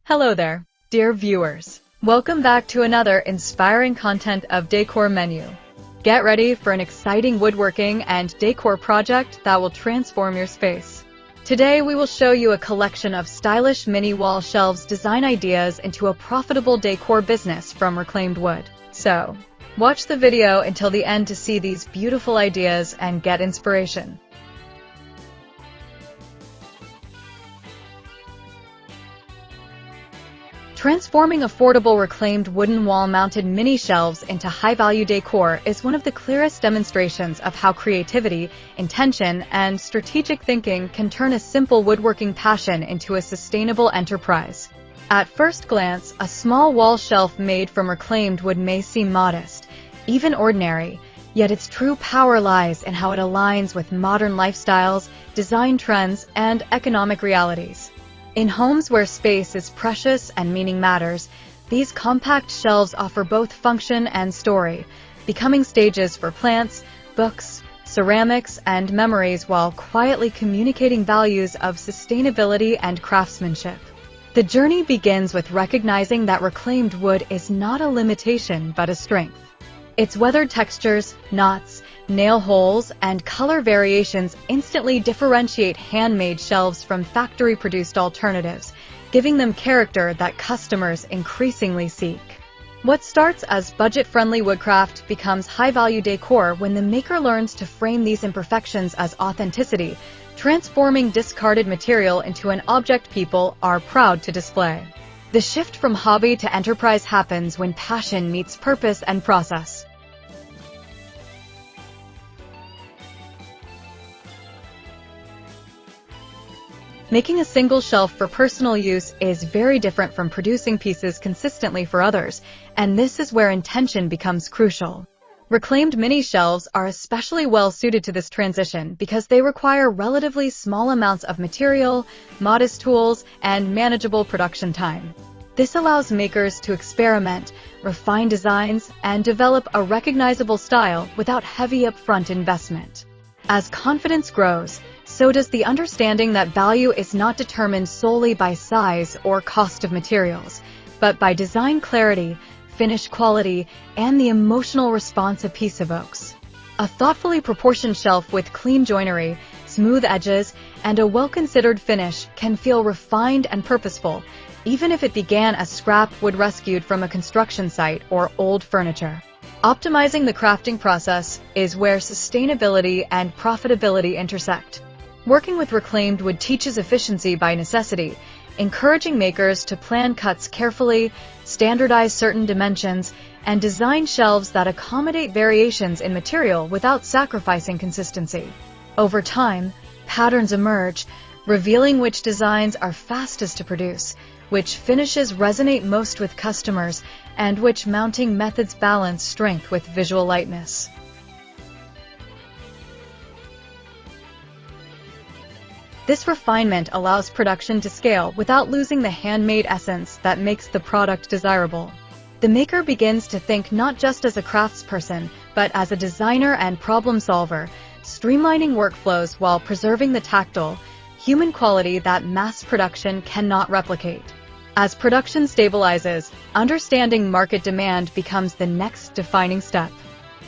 Hello there, dear viewers. Welcome back to another inspiring content of Decor Menu. Get ready for an exciting woodworking and decor project that will transform your space. Today we will show you a collection of stylish mini wall shelves design ideas into a profitable decor business from reclaimed wood. So, watch the video until the end to see these beautiful ideas and get inspiration. Transforming affordable reclaimed wooden wall-mounted mini shelves into high-value decor is one of the clearest demonstrations of how creativity, intention, and strategic thinking can turn a simple woodworking passion into a sustainable enterprise. At first glance, a small wall shelf made from reclaimed wood may seem modest, even ordinary, yet its true power lies in how it aligns with modern lifestyles, design trends, and economic realities. In homes where space is precious and meaning matters, these compact shelves offer both function and story, becoming stages for plants, books, ceramics, and memories while quietly communicating values of sustainability and craftsmanship. The journey begins with recognizing that reclaimed wood is not a limitation but a strength. Its weathered textures, knots, nail holes, and color variations instantly differentiate handmade shelves from factory-produced alternatives, giving them character that customers increasingly seek. What starts as budget-friendly woodcraft becomes high-value decor when the maker learns to frame these imperfections as authenticity, transforming discarded material into an object people are proud to display. The shift from hobby to enterprise happens when passion meets purpose and process. Making a single shelf for personal use is very different from producing pieces consistently for others, and this is where intention becomes crucial. Reclaimed mini shelves are especially well suited to this transition because they require relatively small amounts of material, modest tools, and manageable production time. This allows makers to experiment, refine designs, and develop a recognizable style without heavy upfront investment. As confidence grows, so does the understanding that value is not determined solely by size or cost of materials, but by design clarity, finish quality, and the emotional response a piece evokes. A thoughtfully proportioned shelf with clean joinery, smooth edges, and a well-considered finish can feel refined and purposeful, even if it began as scrap wood rescued from a construction site or old furniture. Optimizing the crafting process is where sustainability and profitability intersect. Working with reclaimed wood teaches efficiency by necessity, encouraging makers to plan cuts carefully, standardize certain dimensions, and design shelves that accommodate variations in material without sacrificing consistency. Over time, patterns emerge, revealing which designs are fastest to produce, which finishes resonate most with customers, and which mounting methods balance strength with visual lightness. This refinement allows production to scale without losing the handmade essence that makes the product desirable. The maker begins to think not just as a craftsperson, but as a designer and problem solver, streamlining workflows while preserving the tactile, human quality that mass production cannot replicate. As production stabilizes, understanding market demand becomes the next defining step.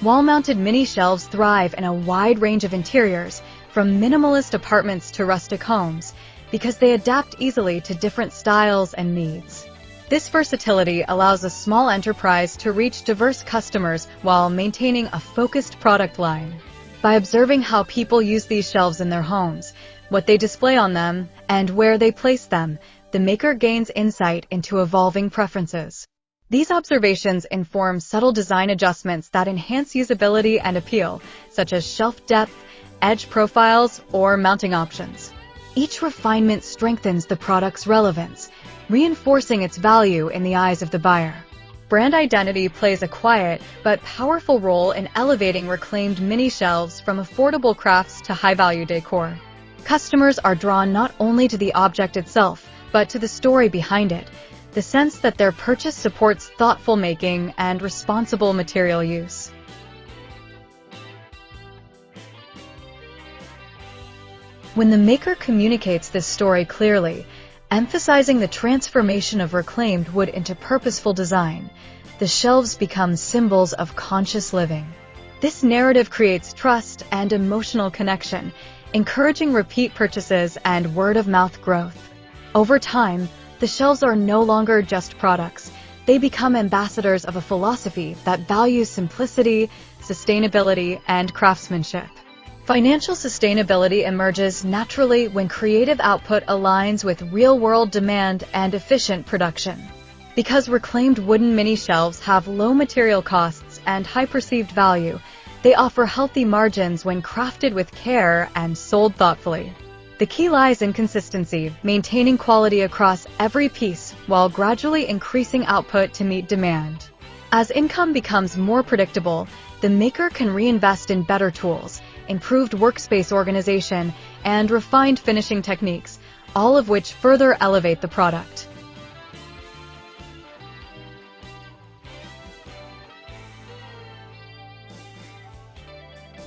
Wall-mounted mini shelves thrive in a wide range of interiors, from minimalist apartments to rustic homes, because they adapt easily to different styles and needs. This versatility allows a small enterprise to reach diverse customers while maintaining a focused product line. By observing how people use these shelves in their homes, what they display on them, and where they place them, the maker gains insight into evolving preferences. These observations inform subtle design adjustments that enhance usability and appeal, such as shelf depth, edge profiles, or mounting options. Each refinement strengthens the product's relevance, reinforcing its value in the eyes of the buyer. Brand identity plays a quiet but powerful role in elevating reclaimed mini shelves from affordable crafts to high-value decor. Customers are drawn not only to the object itself, but to the story behind it, the sense that their purchase supports thoughtful making and responsible material use. When the maker communicates this story clearly, Emphasizing the transformation of reclaimed wood into purposeful design, the shelves become symbols of conscious living. This narrative creates trust and emotional connection, encouraging repeat purchases and word-of-mouth growth. Over time, the shelves are no longer just products. They become ambassadors of a philosophy that values simplicity, sustainability, and craftsmanship. Financial sustainability emerges naturally when creative output aligns with real-world demand and efficient production. Because reclaimed wooden mini shelves have low material costs and high perceived value, they offer healthy margins when crafted with care and sold thoughtfully. The key lies in consistency, maintaining quality across every piece while gradually increasing output to meet demand. As income becomes more predictable, the maker can reinvest in better tools, improved workspace organization, and refined finishing techniques, all of which further elevate the product.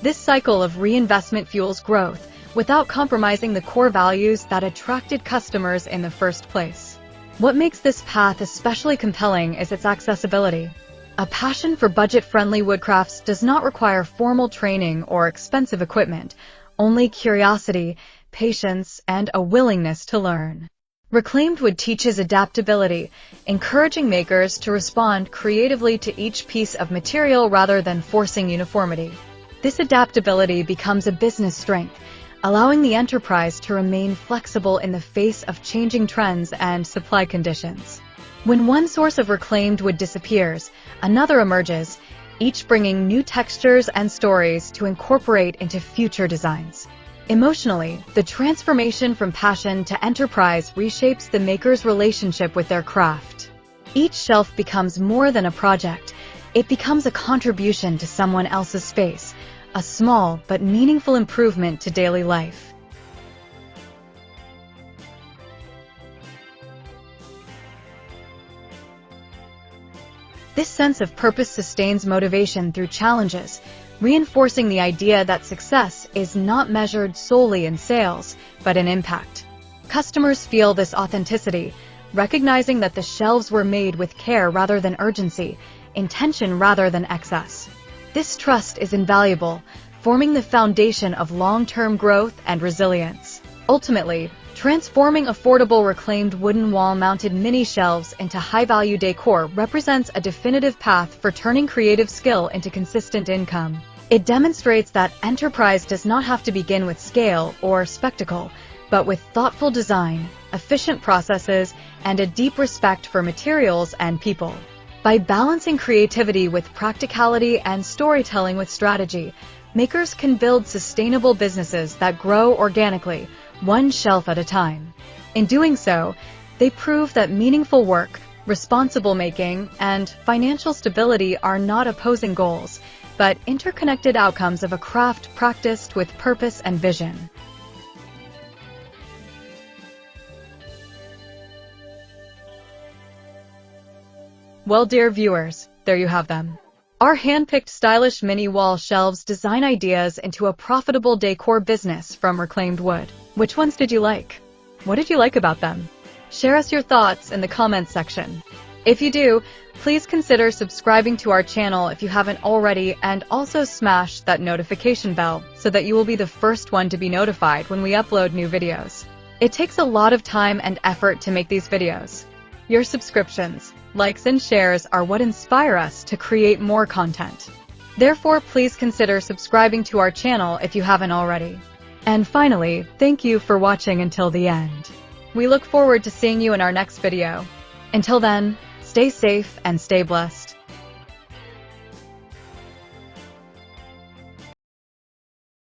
This cycle of reinvestment fuels growth, without compromising the core values that attracted customers in the first place. What makes this path especially compelling is its accessibility. A passion for budget-friendly woodcrafts does not require formal training or expensive equipment, only curiosity, patience, and a willingness to learn. Reclaimed wood teaches adaptability, encouraging makers to respond creatively to each piece of material rather than forcing uniformity. This adaptability becomes a business strength, allowing the enterprise to remain flexible in the face of changing trends and supply conditions. When one source of reclaimed wood disappears, another emerges, each bringing new textures and stories to incorporate into future designs. Emotionally, the transformation from passion to enterprise reshapes the maker's relationship with their craft. Each shelf becomes more than a project. It becomes a contribution to someone else's space, a small but meaningful improvement to daily life. This sense of purpose sustains motivation through challenges, reinforcing the idea that success is not measured solely in sales, but in impact. Customers feel this authenticity, recognizing that the shelves were made with care rather than urgency, intention rather than excess. This trust is invaluable, forming the foundation of long-term growth and resilience. Ultimately, transforming affordable reclaimed wooden wall-mounted mini shelves into high-value decor represents a definitive path for turning creative skill into consistent income. It demonstrates that enterprise does not have to begin with scale or spectacle, but with thoughtful design, efficient processes, and a deep respect for materials and people. By balancing creativity with practicality and storytelling with strategy, makers can build sustainable businesses that grow organically, one shelf at a time. In doing so, they prove that meaningful work, responsible making, and financial stability are not opposing goals, but interconnected outcomes of a craft practiced with purpose and vision. Well, dear viewers, there you have them. Our hand-picked stylish mini wall shelves design ideas into a profitable decor business from reclaimed wood. Which ones did you like? What did you like about them? Share us your thoughts in the comments section. If you do, please consider subscribing to our channel if you haven't already, and also smash that notification bell so that you will be the first one to be notified when we upload new videos. It takes a lot of time and effort to make these videos. Your subscriptions, likes, and shares are what inspire us to create more content. Therefore, please consider subscribing to our channel if you haven't already. And finally, thank you for watching until the end. We look forward to seeing you in our next video. Until then, stay safe and stay blessed.